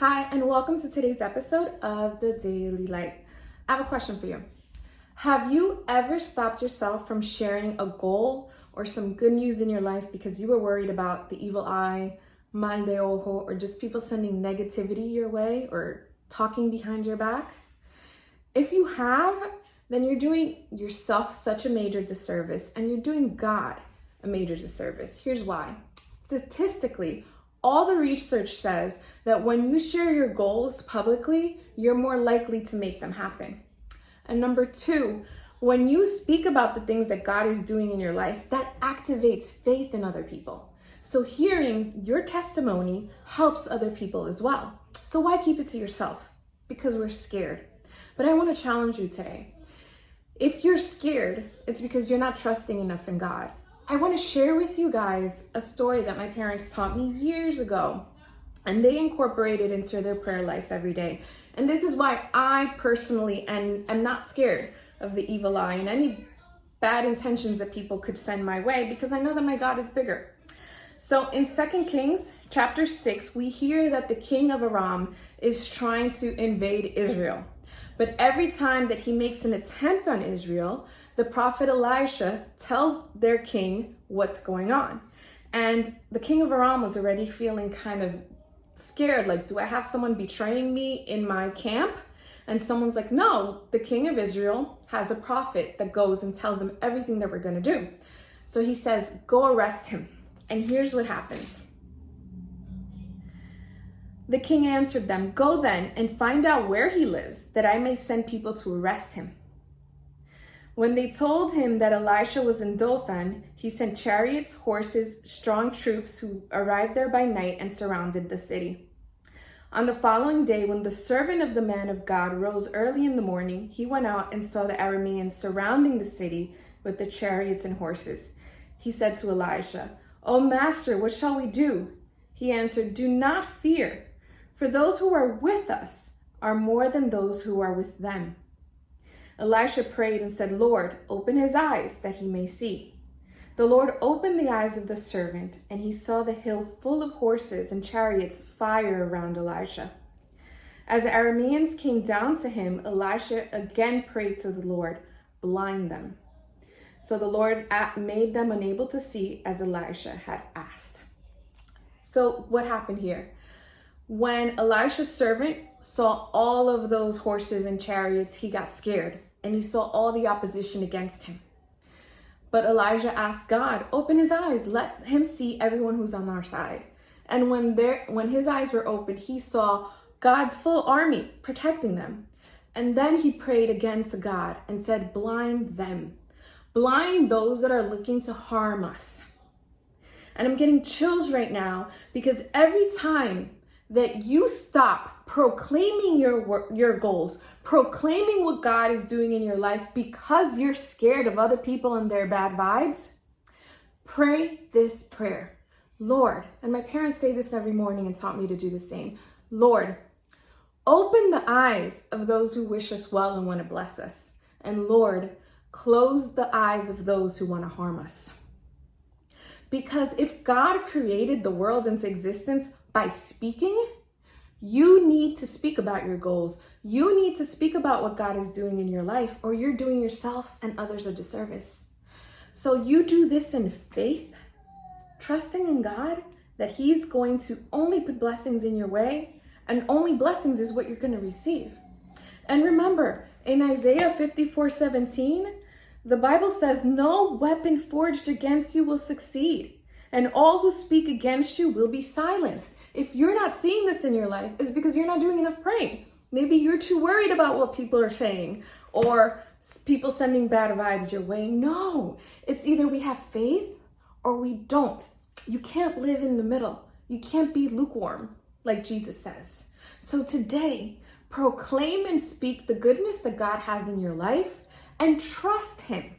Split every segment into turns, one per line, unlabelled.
Hi, and welcome to today's episode of The Daily Light. I have a question for you. Have you ever stopped yourself from sharing a goal or some good news in your life because you were worried about the evil eye, mal de ojo, or just people sending negativity your way or talking behind your back? If you have, then you're doing yourself such a major disservice and you're doing God a major disservice. Here's why. Statistically, all the research says that when you share your goals publicly, you're more likely to make them happen. And number two, when you speak about the things that God is doing in your life, that activates faith in other people. So hearing your testimony helps other people as well. So why keep it to yourself? Because we're scared. But I want to challenge you today. If you're scared, it's because you're not trusting enough in God. I want to share with you guys a story that my parents taught me years ago, and they incorporate it into their prayer life every day. And this is why I personally am not scared of the evil eye and any bad intentions that people could send my way, because I know that my God is bigger. So in 2 Kings chapter 6, we hear that the king of Aram is trying to invade Israel. But every time that he makes an attempt on Israel, the prophet Elisha tells their king what's going on. And the king of Aram was already feeling kind of scared, like, do I have someone betraying me in my camp? And someone's like, no, the king of Israel has a prophet that goes and tells him everything that we're going to do. So he says, go arrest him. And here's what happens. The king answered them, go then and find out where he lives, that I may send people to arrest him. When they told him that Elisha was in Dothan, he sent chariots, horses, strong troops who arrived there by night and surrounded the city. On the following day, when the servant of the man of God rose early in the morning, he went out and saw the Arameans surrounding the city with the chariots and horses. He said to Elisha, "O master, what shall we do?" He answered, "Do not fear, for those who are with us are more than those who are with them." Elisha prayed and said, "Lord, open his eyes that he may see." The Lord opened the eyes of the servant, and he saw the hill full of horses and chariots fire around Elisha. As the Arameans came down to him, Elisha again prayed to the Lord, "Blind them." So the Lord made them unable to see as Elisha had asked. So what happened here? When Elisha's servant saw all of those horses and chariots, he got scared and he saw all the opposition against him. But Elijah asked God, open his eyes, let him see everyone who's on our side. And when his eyes were opened, he saw God's full army protecting them. And then he prayed again to God and said, blind them. Blind those that are looking to harm us. And I'm getting chills right now because every time that you stop proclaiming your goals, proclaiming what God is doing in your life because you're scared of other people and their bad vibes, pray this prayer. Lord, and my parents say this every morning and taught me to do the same. Lord, open the eyes of those who wish us well and want to bless us. And Lord, close the eyes of those who want to harm us. Because if God created the world into existence by speaking, you need to speak about your goals. You need to speak about what God is doing in your life, or you're doing yourself and others a disservice. So you do this in faith, trusting in God that He's going to only put blessings in your way, and only blessings is what you're going to receive. And remember, in Isaiah 54:17, the Bible says, no weapon forged against you will succeed, and all who speak against you will be silenced. If you're not seeing this in your life, it's because you're not doing enough praying. Maybe you're too worried about what people are saying or people sending bad vibes your way. No, it's either we have faith or we don't. You can't live in the middle. You can't be lukewarm, like Jesus says. So today, proclaim and speak the goodness that God has in your life and trust Him.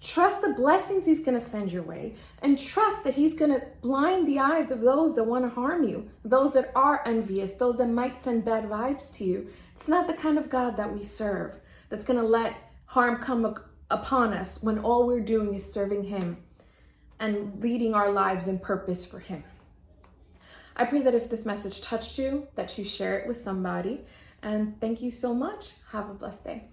Trust the blessings He's going to send your way, and trust that He's going to blind the eyes of those that want to harm you, those that are envious, those that might send bad vibes to you. It's not the kind of God that we serve that's going to let harm come upon us when all we're doing is serving Him and leading our lives in purpose for Him. I pray that if this message touched you, that you share it with somebody. And thank you so much. Have a blessed day.